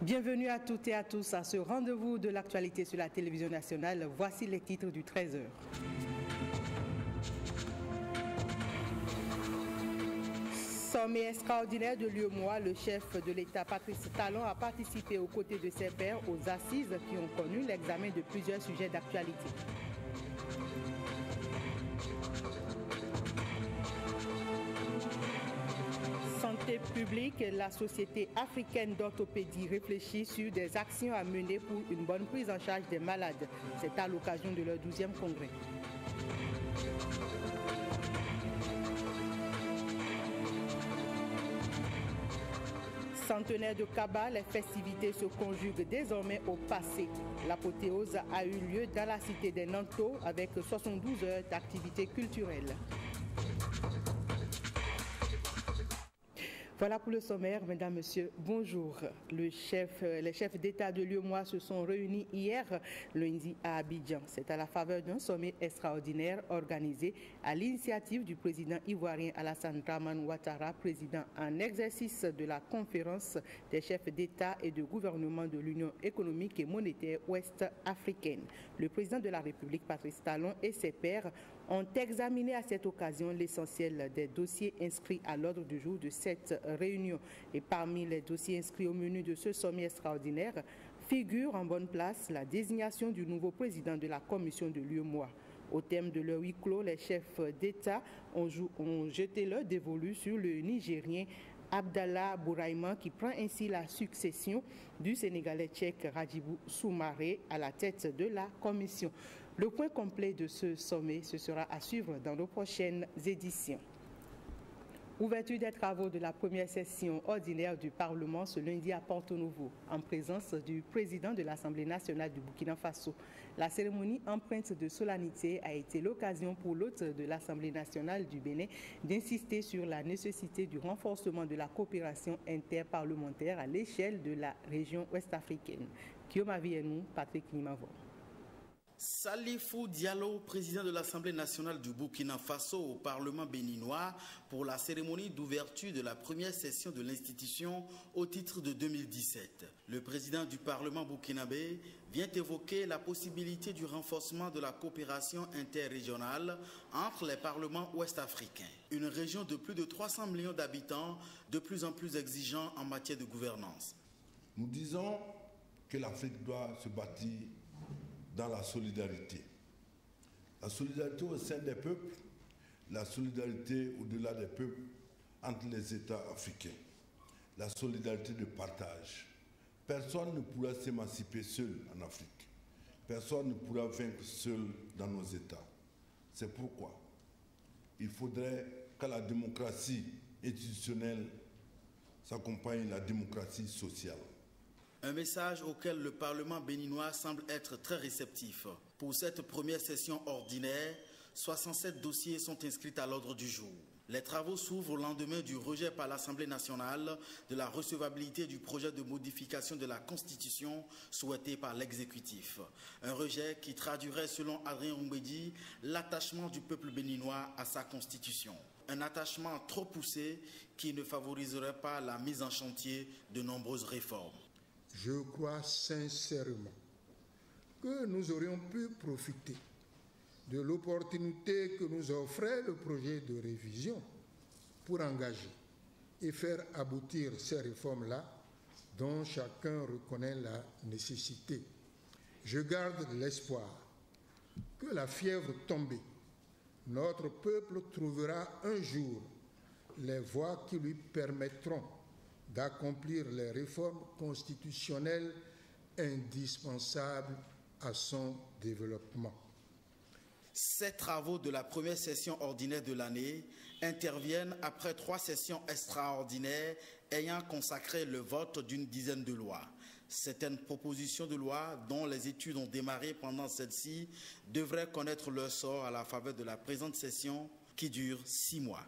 Bienvenue à toutes et à tous à ce rendez-vous de l'actualité sur la télévision nationale. Voici les titres du 13h. Sommet extraordinaire de l'UEMOA, le chef de l'État Patrice Talon a participé aux côtés de ses pairs aux assises qui ont connu l'examen de plusieurs sujets d'actualité. Santé publique, la Société africaine d'orthopédie réfléchit sur des actions à mener pour une bonne prise en charge des malades. C'est à l'occasion de leur 12e congrès. Centenaire de Kaba, les festivités se conjuguent désormais au passé. L'apothéose a eu lieu dans la cité des Nantos avec 72 heures d'activités culturelles. Voilà pour le sommaire, mesdames, messieurs, bonjour. Les chefs d'État de l'UEMOA se sont réunis hier lundi à Abidjan. C'est à la faveur d'un sommet extraordinaire organisé à l'initiative du président ivoirien Alassane Dramane Ouattara, président en exercice de la conférence des chefs d'État et de gouvernement de l'Union économique et monétaire ouest-africaine. Le président de la République, Patrice Talon, et ses pairs ont examiné à cette occasion l'essentiel des dossiers inscrits à l'ordre du jour de cette réunion. Et parmi les dossiers inscrits au menu de ce sommet extraordinaire figure en bonne place la désignation du nouveau président de la commission de l'UEMOA. Au thème de leur huis clos, les chefs d'État ont jeté leur dévolu sur le Nigérien Abdallah Bouraïman, qui prend ainsi la succession du Sénégalais tchèque Radjibou Soumaré à la tête de la commission. Le point complet de ce sommet, ce sera à suivre dans nos prochaines éditions. Ouverture des travaux de la première session ordinaire du Parlement ce lundi à Porto Novo, en présence du président de l'Assemblée nationale du Burkina Faso. La cérémonie empreinte de solennité a été l'occasion pour l'hôte de l'Assemblée nationale du Bénin d'insister sur la nécessité du renforcement de la coopération interparlementaire à l'échelle de la région ouest-africaine. Guillaume Avienou, Patrick Nimavo. Salifou Diallo, président de l'Assemblée nationale du Burkina Faso au Parlement béninois pour la cérémonie d'ouverture de la première session de l'institution au titre de 2017. Le président du Parlement burkinabé vient évoquer la possibilité du renforcement de la coopération interrégionale entre les parlements ouest-africains. Une région de plus de 300 millions d'habitants, de plus en plus exigeant en matière de gouvernance. Nous disons que l'Afrique doit se bâtir dans la solidarité. La solidarité au sein des peuples, la solidarité au-delà des peuples entre les États africains, la solidarité de partage. Personne ne pourra s'émanciper seul en Afrique. Personne ne pourra vaincre seul dans nos États. C'est pourquoi il faudrait que la démocratie institutionnelle s'accompagne de la démocratie sociale. Un message auquel le Parlement béninois semble être très réceptif. Pour cette première session ordinaire, 67 dossiers sont inscrits à l'ordre du jour. Les travaux s'ouvrent au lendemain du rejet par l'Assemblée nationale de la recevabilité du projet de modification de la Constitution souhaité par l'exécutif. Un rejet qui traduirait, selon Adrien Oumbedi, l'attachement du peuple béninois à sa Constitution. Un attachement trop poussé qui ne favoriserait pas la mise en chantier de nombreuses réformes. Je crois sincèrement que nous aurions pu profiter de l'opportunité que nous offrait le projet de révision pour engager et faire aboutir ces réformes-là dont chacun reconnaît la nécessité. Je garde l'espoir que la fièvre tombée, notre peuple trouvera un jour les voies qui lui permettront d'accomplir les réformes constitutionnelles indispensables à son développement. Ces travaux de la première session ordinaire de l'année interviennent après 3 sessions extraordinaires ayant consacré le vote d'une dizaine de lois. Certaines propositions de loi dont les études ont démarré pendant celle-ci devraient connaître leur sort à la faveur de la présente session qui dure 6 mois.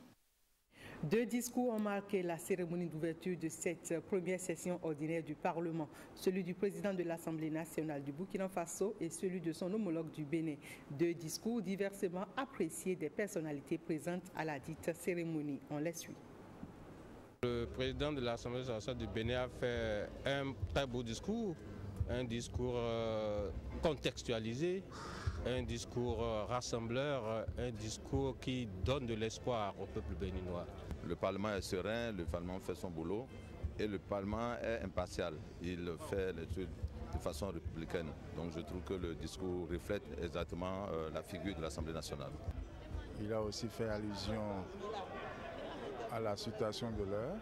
2 discours ont marqué la cérémonie d'ouverture de cette première session ordinaire du Parlement, celui du président de l'Assemblée nationale du Burkina Faso et celui de son homologue du Bénin. 2 discours diversement appréciés des personnalités présentes à la dite cérémonie. On les suit. Le président de l'Assemblée nationale du Bénin a fait un très beau discours, un discours contextualisé, un discours rassembleur, un discours qui donne de l'espoir au peuple béninois. Le Parlement est serein, le Parlement fait son boulot et le Parlement est impartial. Il fait l'étude de façon républicaine. Donc je trouve que le discours reflète exactement la figure de l'Assemblée nationale. Il a aussi fait allusion à la situation de l'heure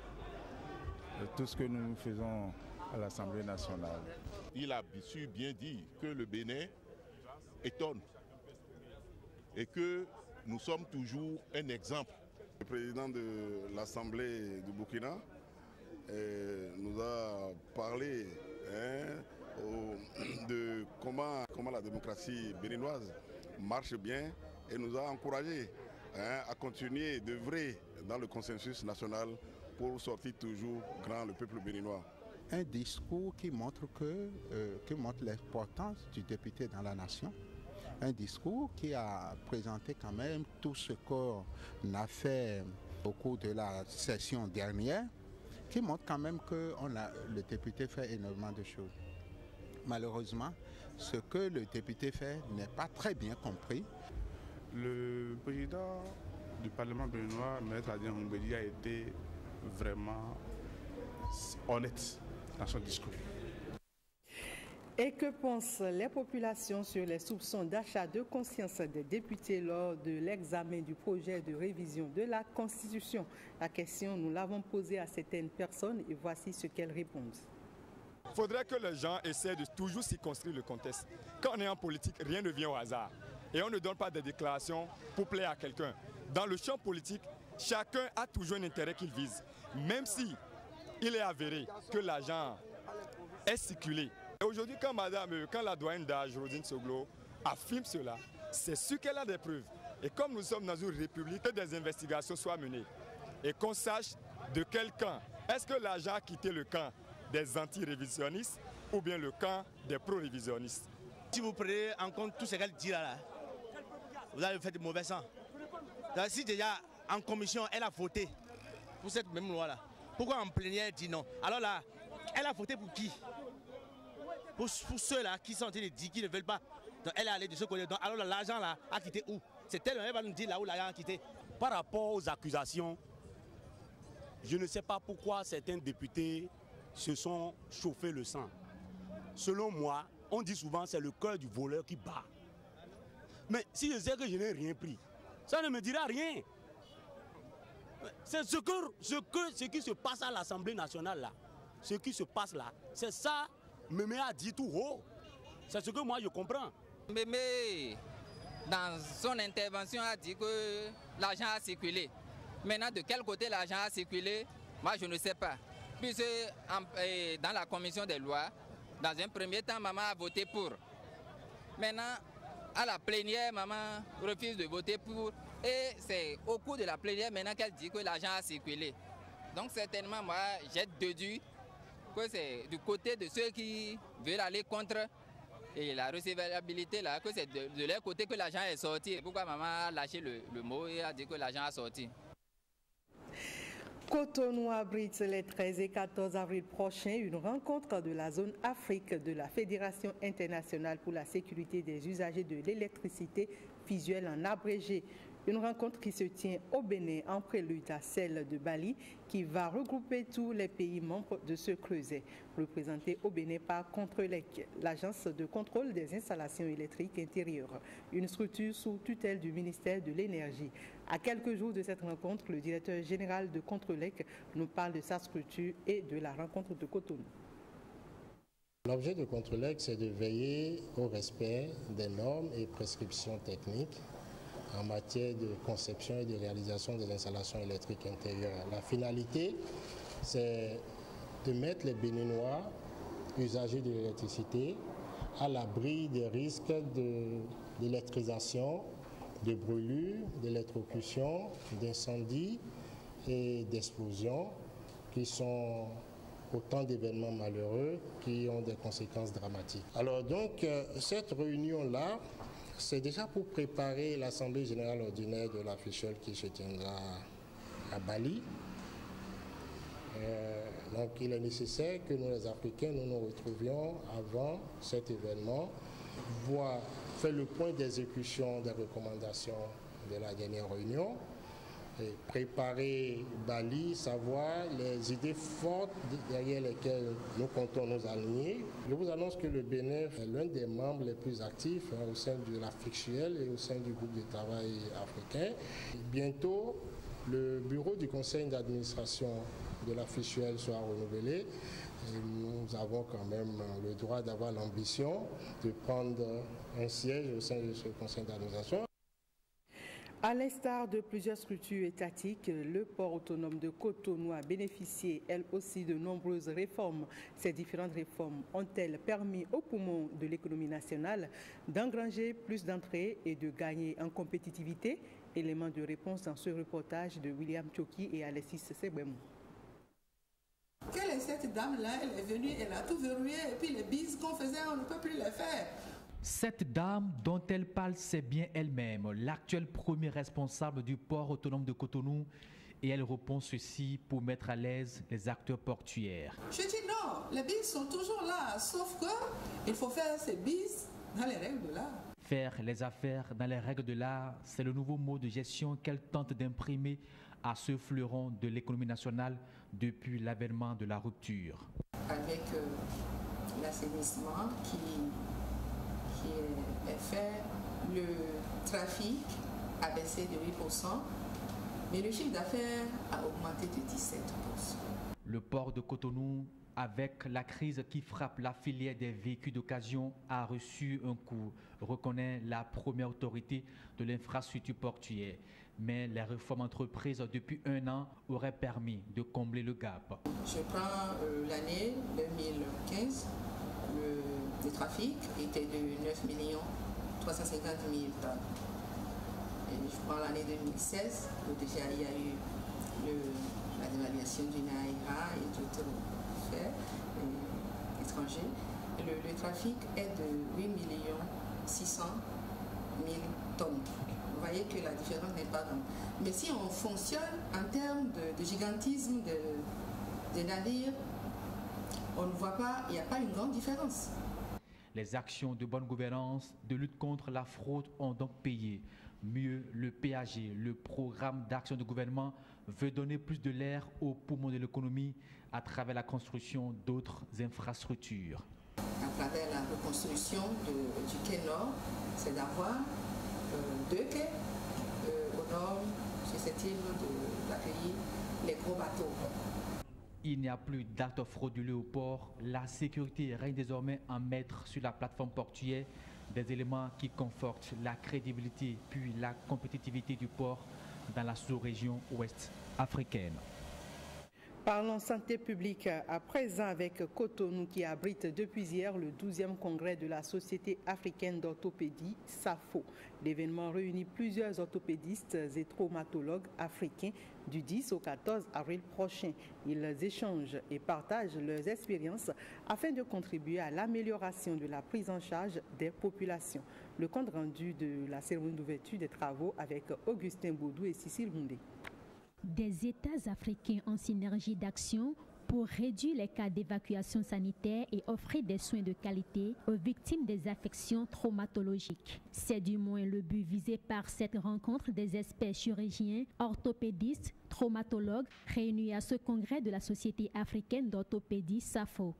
et tout ce que nous faisons à l'Assemblée nationale. Il a su bien dire que le Bénin étonne et que nous sommes toujours un exemple. Le président de l'Assemblée du Burkina nous a parlé de comment la démocratie béninoise marche bien et nous a encouragés à continuer d'œuvrer dans le consensus national pour sortir toujours grand le peuple béninois. Un discours qui montre l'importance du député dans la nation. Un discours qui a présenté quand même tout ce qu'on a fait au cours de la session dernière, qui montre quand même que le député fait énormément de choses. Malheureusement, ce que le député fait n'est pas très bien compris. Le président du Parlement béninois, Maître Adrien Mbedi, a été vraiment honnête dans son discours. Et que pensent les populations sur les soupçons d'achat de conscience des députés lors de l'examen du projet de révision de la Constitution? La question, nous l'avons posée à certaines personnes et voici ce qu'elles répondent. Il faudrait que les gens essaient de toujours circonscrire le contexte. Quand on est en politique, rien ne vient au hasard. Et on ne donne pas des déclarations pour plaire à quelqu'un. Dans le champ politique, chacun a toujours un intérêt qu'il vise. Même si il est avéré que l'argent est circulé. Aujourd'hui, quand la doyenne d'âge, Rodine Soglo, affirme cela, c'est sûr qu'elle a des preuves. Et comme nous sommes dans une république, que des investigations soient menées et qu'on sache de quel camp. Est-ce que l'argent a quitté le camp des anti-révisionnistes ou bien le camp des pro-révisionnistes? Si vous prenez en compte tout ce qu'elle dit là, vous avez fait de mauvais sang. Si déjà en commission, elle a voté pour cette même loi-là, pourquoi en plénière elle dit non? Alors là, elle a voté pour qui? Pour ceux-là qui sont en train de dire qu'ils ne veulent pas. Donc elle est allée de ce côté. Donc alors l'argent là a quitté où? C'est elle va nous dire là où l'argent a quitté. Par rapport aux accusations, je ne sais pas pourquoi certains députés se sont chauffés le sang. Selon moi, on dit souvent que c'est le cœur du voleur qui bat. Mais si je sais que je n'ai rien pris, ça ne me dira rien. C'est ce qui se passe à l'Assemblée nationale là. Ce qui se passe là, c'est ça. Mémé a dit tout haut. C'est ce que moi je comprends. Mémé, dans son intervention, a dit que l'argent a circulé. Maintenant, de quel côté l'argent a circulé, moi je ne sais pas. Puisque dans la commission des lois, dans un premier temps, maman a voté pour. Maintenant, à la plénière, maman refuse de voter pour. Et c'est au cours de la plénière maintenant qu'elle dit que l'argent a circulé. Donc certainement, moi, j'ai déduit que c'est du côté de ceux qui veulent aller contre et la recevabilité, là, que c'est de leur côté que l'argent est sorti. Pourquoi maman a lâché le mot et a dit que l'argent a sorti? Cotonou abrite les 13 et 14 avril prochains une rencontre de la zone Afrique de la Fédération internationale pour la sécurité des usagers de l'électricité visuelle en abrégé. Une rencontre qui se tient au Bénin en prélude à celle de Bali qui va regrouper tous les pays membres de ce creuset, représenté au Bénin par Contrelec, l'agence de contrôle des installations électriques intérieures, une structure sous tutelle du ministère de l'Énergie. À quelques jours de cette rencontre, le directeur général de Contrelec nous parle de sa structure et de la rencontre de Cotonou. L'objet de Contrelec, c'est de veiller au respect des normes et prescriptions techniques en matière de conception et de réalisation des installations électriques intérieures. La finalité, c'est de mettre les Béninois, usagers de l'électricité, à l'abri des risques d'électrisation, de brûlures, d'électrocution, d'incendies et d'explosions, qui sont autant d'événements malheureux qui ont des conséquences dramatiques. Alors donc, cette réunion-là, c'est déjà pour préparer l'Assemblée générale ordinaire de la FICHOL qui se tiendra à Bali. Donc il est nécessaire que nous les Africains, nous nous retrouvions avant cet événement, faire le point d'exécution des recommandations de la dernière réunion, et préparer Bali, savoir les idées fortes derrière lesquelles nous comptons nous aligner. Je vous annonce que le Bénin est l'un des membres les plus actifs au sein de l'Afrique-Suel et au sein du groupe de travail africain. Bientôt, le bureau du conseil d'administration de l'Afrique-Suel sera renouvelé. Et nous avons quand même le droit d'avoir l'ambition de prendre un siège au sein de ce conseil d'administration. À l'instar de plusieurs structures étatiques, le port autonome de Cotonou a bénéficié, elle aussi, de nombreuses réformes. Ces différentes réformes ont-elles permis aux poumons de l'économie nationale d'engranger plus d'entrées et de gagner en compétitivité? Élément de réponse dans ce reportage de William Tchoki et Alexis Sebemou. Quelle est cette dame-là? Elle est venue, elle a tout verrouillé et puis les bises qu'on faisait, on ne peut plus les faire. Cette dame dont elle parle, c'est bien elle-même, l'actuelle première responsable du port autonome de Cotonou, et elle répond ceci pour mettre à l'aise les acteurs portuaires. Je dis non, les bises sont toujours là, sauf que il faut faire ces bises dans les règles de l'art. Faire les affaires dans les règles de l'art, c'est le nouveau mot de gestion qu'elle tente d'imprimer à ce fleuron de l'économie nationale depuis l'avènement de la rupture. Avec l'assainissement qui est fait, le trafic a baissé de 8%, mais le chiffre d'affaires a augmenté de 17%. Le port de Cotonou, avec la crise qui frappe la filière des véhicules d'occasion, a reçu un coup, reconnaît la première autorité de l'infrastructure portuaire. Mais les réformes entreprises depuis un an auraient permis de combler le gap. Je prends l'année 2015, le trafic était de 9 350 000 tonnes. Et je prends l'année 2016, où déjà il y a eu la dévaluation du Naira et d'autres faits étrangers. Le trafic est de 8 600 000 tonnes. Vous voyez que la différence n'est pas grande. Mais si on fonctionne en termes de gigantisme des navires, on ne voit pas, il n'y a pas une grande différence. Les actions de bonne gouvernance, de lutte contre la fraude ont donc payé. Mieux, le PAG, le programme d'action du gouvernement, veut donner plus de l'air aux poumons de l'économie à travers la construction d'autres infrastructures. À travers la reconstruction du quai Nord, c'est d'avoir 2 quais au nord susceptibles d'accueillir les gros bateaux. Il n'y a plus d'actes frauduleux au port. La sécurité règne désormais en maître sur la plateforme portuaire, des éléments qui confortent la crédibilité puis la compétitivité du port dans la sous-région ouest africaine. Parlons santé publique à présent avec Cotonou qui abrite depuis hier le 12e congrès de la Société africaine d'orthopédie, SAFO. L'événement réunit plusieurs orthopédistes et traumatologues africains du 10 au 14 avril prochain. Ils échangent et partagent leurs expériences afin de contribuer à l'amélioration de la prise en charge des populations. Le compte rendu de la cérémonie d'ouverture des travaux avec Augustin Baudou et Cécile Moundé. Des États africains en synergie d'action pour réduire les cas d'évacuation sanitaire et offrir des soins de qualité aux victimes des affections traumatologiques. C'est du moins le but visé par cette rencontre des experts chirurgiens, orthopédistes, traumatologues réunis à ce congrès de la Société africaine d'orthopédie SAFO.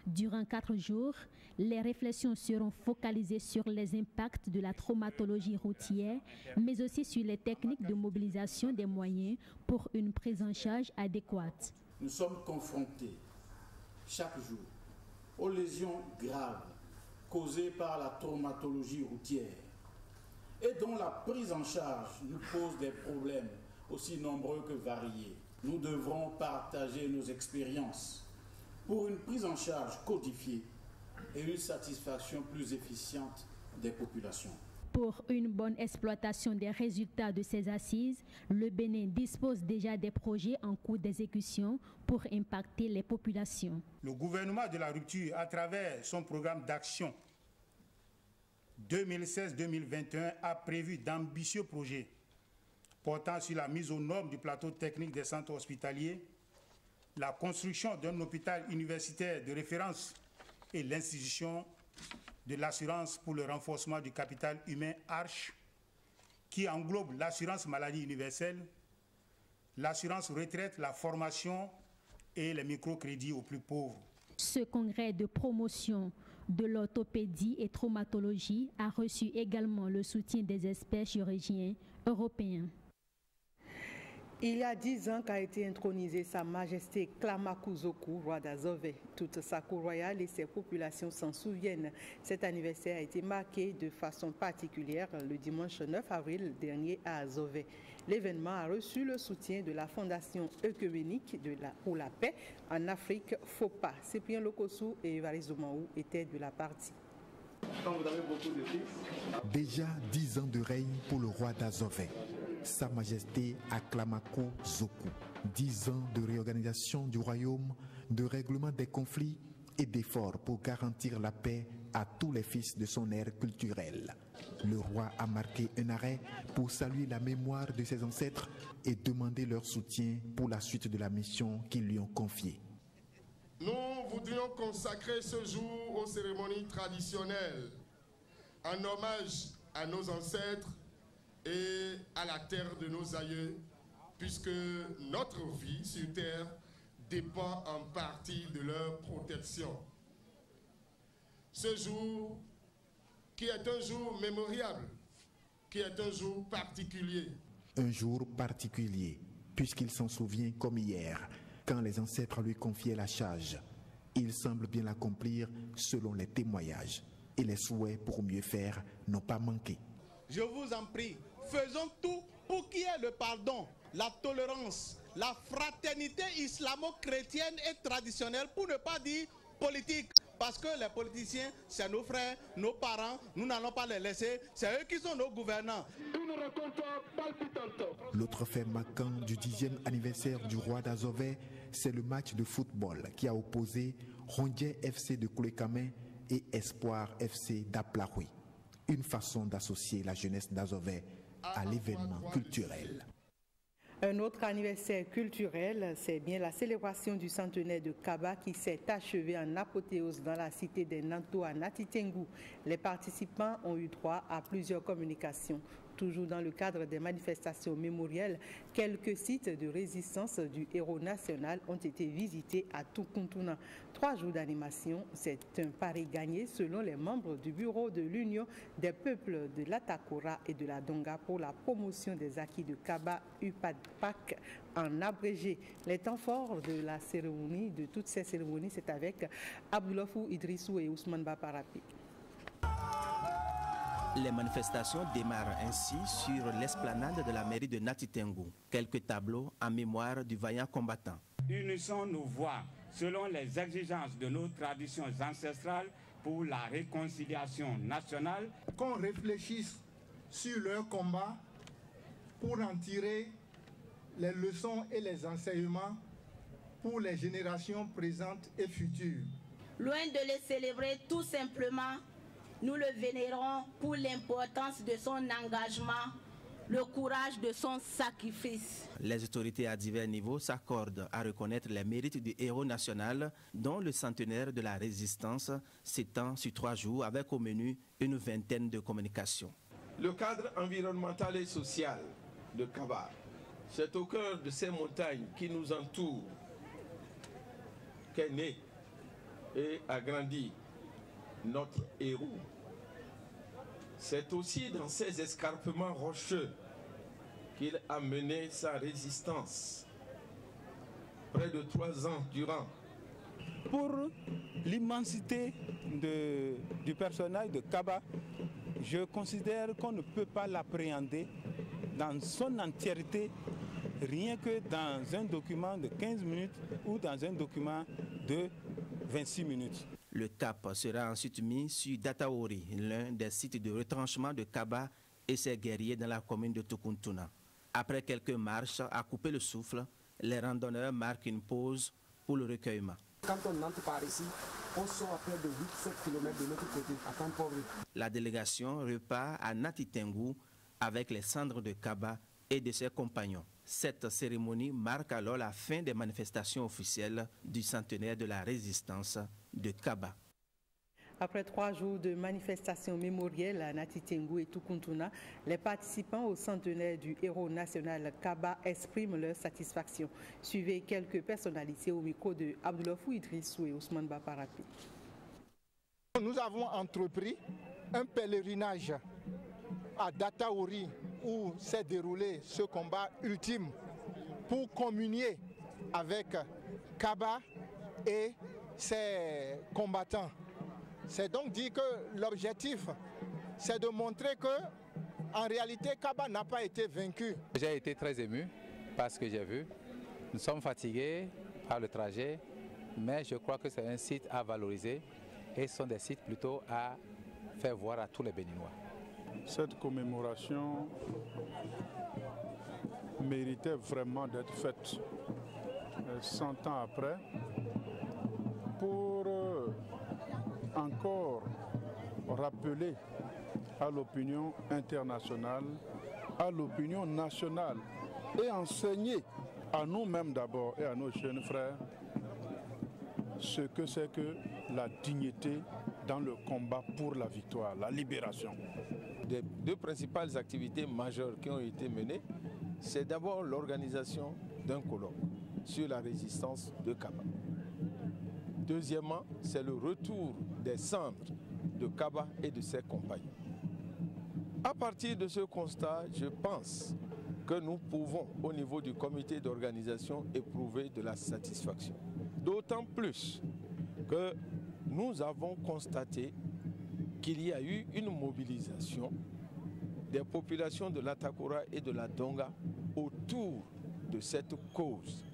Durant 4 jours, les réflexions seront focalisées sur les impacts de la traumatologie routière, mais aussi sur les techniques de mobilisation des moyens pour une prise en charge adéquate. Nous sommes confrontés chaque jour aux lésions graves causées par la traumatologie routière et dont la prise en charge nous pose des problèmes aussi nombreux que variés. Nous devrons partager nos expériences pour une prise en charge codifiée et une satisfaction plus efficiente des populations. Pour une bonne exploitation des résultats de ces assises, le Bénin dispose déjà des projets en cours d'exécution pour impacter les populations. Le gouvernement de la rupture, à travers son programme d'action 2016-2021, a prévu d'ambitieux projets portant sur la mise aux normes du plateau technique des centres hospitaliers, la construction d'un hôpital universitaire de référence et l'institution de l'assurance pour le renforcement du capital humain ARCH, qui englobe l'assurance maladie universelle, l'assurance retraite, la formation et les microcrédits aux plus pauvres. Ce congrès de promotion de l'orthopédie et traumatologie a reçu également le soutien des experts chirurgiens européens. Il y a 10 ans qu'a été intronisé Sa Majesté Klamaku Zoku, roi d'Azové. Toute sa cour royale et ses populations s'en souviennent. Cet anniversaire a été marqué de façon particulière le dimanche 9 avril dernier à Azové. L'événement a reçu le soutien de la Fondation œcuménique pour la paix en Afrique, FOPA. Cyprien Lokosu et Évariste Zoumaou étaient de la partie. Quand vous avez beaucoup de fils. Déjà 10 ans de règne pour le roi d'Azové. Sa Majesté Klamaku Zoku. 10 ans de réorganisation du royaume, de règlement des conflits et d'efforts pour garantir la paix à tous les fils de son ère culturelle. Le roi a marqué un arrêt pour saluer la mémoire de ses ancêtres et demander leur soutien pour la suite de la mission qu'ils lui ont confiée. Nous voudrions consacrer ce jour aux cérémonies traditionnelles en hommage à nos ancêtres et à la terre de nos aïeux, puisque notre vie sur terre dépend en partie de leur protection. Ce jour, qui est un jour mémoriable, qui est un jour particulier. Un jour particulier, puisqu'il s'en souvient comme hier, quand les ancêtres lui confiaient la charge. Il semble bien l'accomplir selon les témoignages, et les souhaits pour mieux faire n'ont pas manqué. Je vous en prie, faisons tout pour qu'il y ait le pardon, la tolérance, la fraternité islamo-chrétienne et traditionnelle, pour ne pas dire politique. Parce que les politiciens, c'est nos frères, nos parents, nous n'allons pas les laisser, c'est eux qui sont nos gouvernants. Une rencontre palpitante. L'autre fait marquant du 10e anniversaire du roi d'Azové, c'est le match de football qui a opposé Rondje FC de Koulekame et Espoir FC d'Aplaoui. Une façon d'associer la jeunesse d'Azové à l'événement culturel. Un autre anniversaire culturel, c'est bien la célébration du centenaire de Kaba qui s'est achevée en apothéose dans la cité des Nanto à Natitengu. Les participants ont eu droit à plusieurs communications. Toujours dans le cadre des manifestations mémorielles, quelques sites de résistance du héros national ont été visités à Tukuntuna. 3 jours d'animation, c'est un pari gagné selon les membres du bureau de l'Union des peuples de l'Atakora et de la Donga pour la promotion des acquis de Kaba UPADPAC en abrégé. Les temps forts de la cérémonie, de toutes ces cérémonies, c'est avec Abdoulafou Idrissou et Ousmane Baparapi. Les manifestations démarrent ainsi sur l'esplanade de la mairie de Natitengu. Quelques tableaux en mémoire du vaillant combattant. Unissons nos voix selon les exigences de nos traditions ancestrales pour la réconciliation nationale. Qu'on réfléchisse sur leur combat pour en tirer les leçons et les enseignements pour les générations présentes et futures. Loin de les célébrer tout simplement, nous le vénérons pour l'importance de son engagement, le courage de son sacrifice. Les autorités à divers niveaux s'accordent à reconnaître les mérites du héros national dont le centenaire de la résistance s'étend sur 3 jours avec au menu une vingtaine de communications. Le cadre environnemental et social de Kaba, c'est au cœur de ces montagnes qui nous entourent qu'est né et a grandi notre héros. C'est aussi dans ces escarpements rocheux qu'il a mené sa résistance près de 3 ans durant. Pour l'immensité du personnage de Kaba, je considère qu'on ne peut pas l'appréhender dans son entièreté rien que dans un document de 15 minutes ou dans un document de 26 minutes. Le cap sera ensuite mis sur Dataori, l'un des sites de retranchement de Kaba et ses guerriers dans la commune de Tukuntuna. Après quelques marches à couper le souffle, les randonneurs marquent une pause pour le recueillement. Quand on entre par ici, on sort à près de 8-7 km de l'autre côté, à Kampori. La délégation repart à Natitengu avec les cendres de Kaba et de ses compagnons. Cette cérémonie marque alors la fin des manifestations officielles du centenaire de la résistance de Kaba. Après 3 jours de manifestations mémorielles à Natitengu et Tukuntuna, les participants au centenaire du héros national Kaba expriment leur satisfaction. Suivez quelques personnalités au micro de Abdoulafou Idrissou et Ousmane Baparapi. Nous avons entrepris un pèlerinage à Dataouri où s'est déroulé ce combat ultime pour communier avec Kaba et ses combattants. C'est donc dit que l'objectif, c'est de montrer que, en réalité, Kaba n'a pas été vaincu. J'ai été très ému par ce que j'ai vu. Nous sommes fatigués par le trajet, mais je crois que c'est un site à valoriser et ce sont des sites plutôt à faire voir à tous les Béninois. Cette commémoration méritait vraiment d'être faite 100 ans après pour encore rappeler à l'opinion internationale, à l'opinion nationale et enseigner à nous-mêmes d'abord et à nos jeunes frères ce que c'est que la dignité dans le combat pour la victoire, la libération. Les 2 principales activités majeures qui ont été menées, c'est d'abord l'organisation d'un colloque sur la résistance de Kaba. Deuxièmement, c'est le retour des cendres de Kaba et de ses compagnons. À partir de ce constat, je pense que nous pouvons, au niveau du comité d'organisation, éprouver de la satisfaction. D'autant plus que nous avons constaté qu'il y a eu une mobilisation des populations de l'Atakura et de la Donga autour de cette cause.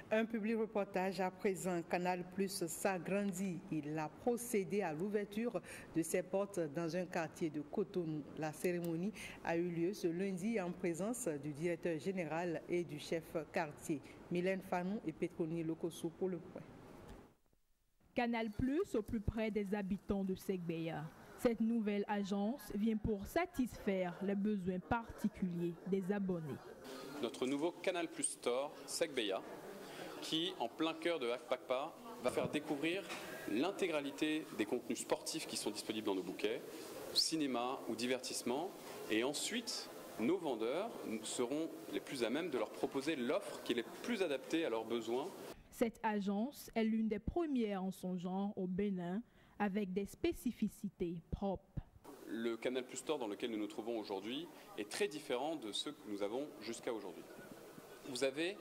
Un public reportage à présent. Canal Plus s'agrandit. Il a procédé à l'ouverture de ses portes dans un quartier de Cotonou. La cérémonie a eu lieu ce lundi en présence du directeur général et du chef quartier. Mylène Fanou et Petroni Lokoso pour le point. Canal Plus au plus près des habitants de Segbeya. Cette nouvelle agence vient pour satisfaire les besoins particuliers des abonnés. Notre nouveau Canal Plus Store Segbeya, qui, en plein cœur de Akpakpa, va faire découvrir l'intégralité des contenus sportifs qui sont disponibles dans nos bouquets, cinéma ou divertissement. Et ensuite, nos vendeurs seront les plus à même de leur proposer l'offre qui est la plus adaptée à leurs besoins. Cette agence est l'une des premières en son genre au Bénin, avec des spécificités propres. Le Canal Plus Store dans lequel nous nous trouvons aujourd'hui est très différent de ceux que nous avons jusqu'à aujourd'hui. Vous avez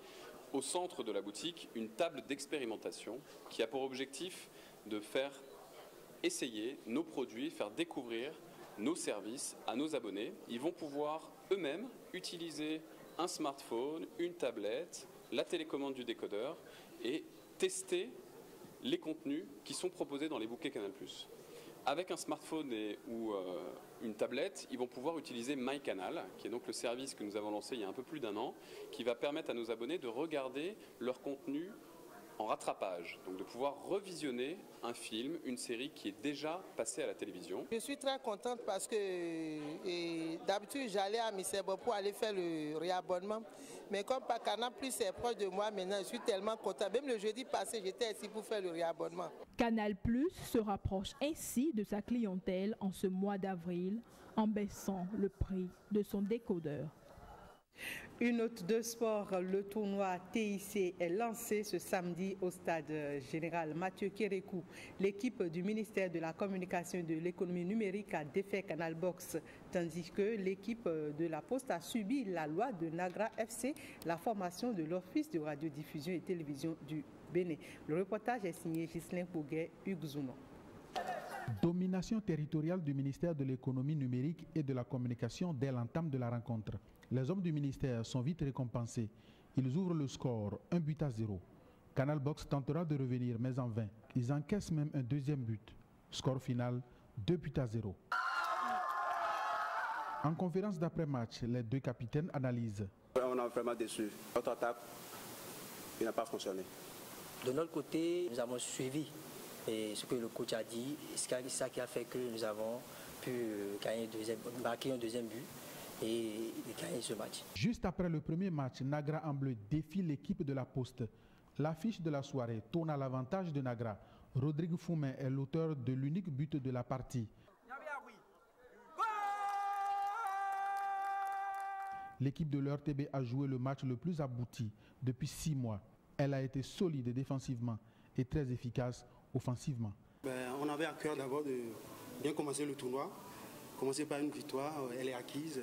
au centre de la boutique une table d'expérimentation qui a pour objectif de faire essayer nos produits, faire découvrir nos services à nos abonnés. Ils vont pouvoir eux-mêmes utiliser un smartphone, une tablette, la télécommande du décodeur et tester les contenus qui sont proposés dans les bouquets Canal+. Avec un smartphone ou une tablette, ils vont pouvoir utiliser MyCanal, qui est donc le service que nous avons lancé il y a un peu plus d'1 an, qui va permettre à nos abonnés de regarder leur contenu en rattrapage, donc de pouvoir revisionner un film, une série qui est déjà passée à la télévision. Je suis très contente parce que d'habitude j'allais à Misebo pour aller faire le réabonnement, mais comme Canal Plus est proche de moi maintenant, je suis tellement contente. Même le jeudi passé, j'étais ici pour faire le réabonnement. Canal Plus se rapproche ainsi de sa clientèle en ce mois d'avril en baissant le prix de son décodeur. Une note de sport, le tournoi TIC est lancé ce samedi au stade général Mathieu Kérékou. L'équipe du ministère de la Communication et de l'économie numérique a défait Canal Box, tandis que l'équipe de la Poste a subi la loi de Nagra FC, la formation de l'Office de radiodiffusion et télévision du Bénin. Le reportage est signé Ghislain Pouguet, Hugues Zounon. Domination territoriale du ministère de l'économie numérique et de la communication dès l'entame de la rencontre. Les hommes du ministère sont vite récompensés. Ils ouvrent le score, 1-0. Canal Box tentera de revenir, mais en vain. Ils encaissent même un deuxième but. Score final, 2-0. En conférence d'après-match, les 2 capitaines analysent. On a vraiment déçu. Notre attaque, il n'a pas fonctionné. De notre côté, nous avons suivi ce que le coach a dit. C'est ça qui a fait que nous avons pu marquer un deuxième but. et de gagner ce match. Juste après le premier match, Nagra en bleu défie l'équipe de la Poste. L'affiche de la soirée tourne à l'avantage de Nagra. Rodrigue Foumen est l'auteur de l'unique but de la partie. L'équipe de l'RTB a joué le match le plus abouti depuis 6 mois. Elle a été solide défensivement et très efficace offensivement. On avait à cœur d'abord de bien commencer le tournoi. Commencer par une victoire, elle est acquise.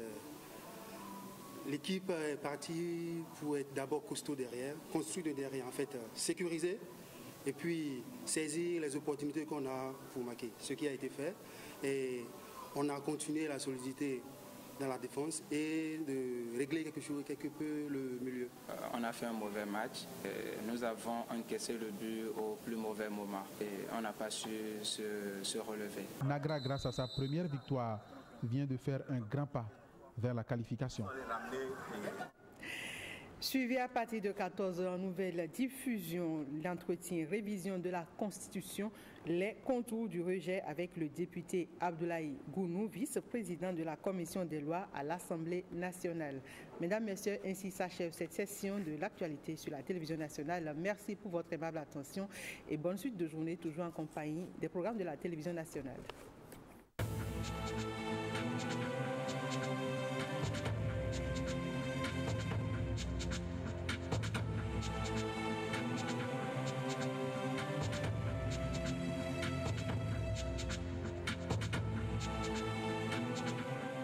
L'équipe est partie pour être d'abord costaud derrière, construit de derrière en fait, sécuriser et puis saisir les opportunités qu'on a pour marquer. Ce qui a été fait et on a continué la solidité dans la défense et de régler quelque peu le milieu. On a fait un mauvais match. Nous avons encaissé le but au plus mauvais moment et on n'a pas su se relever. Nagra, grâce à sa première victoire, vient de faire un grand pas vers la qualification. Suivi à partir de 14h, nouvelle diffusion, l'entretien, révision de la Constitution, les contours du rejet avec le député Abdoulaye Gounou, vice-président de la Commission des lois à l'Assemblée nationale. Mesdames, Messieurs, ainsi s'achève cette session de l'actualité sur la télévision nationale. Merci pour votre aimable attention et bonne suite de journée, toujours en compagnie des programmes de la télévision nationale.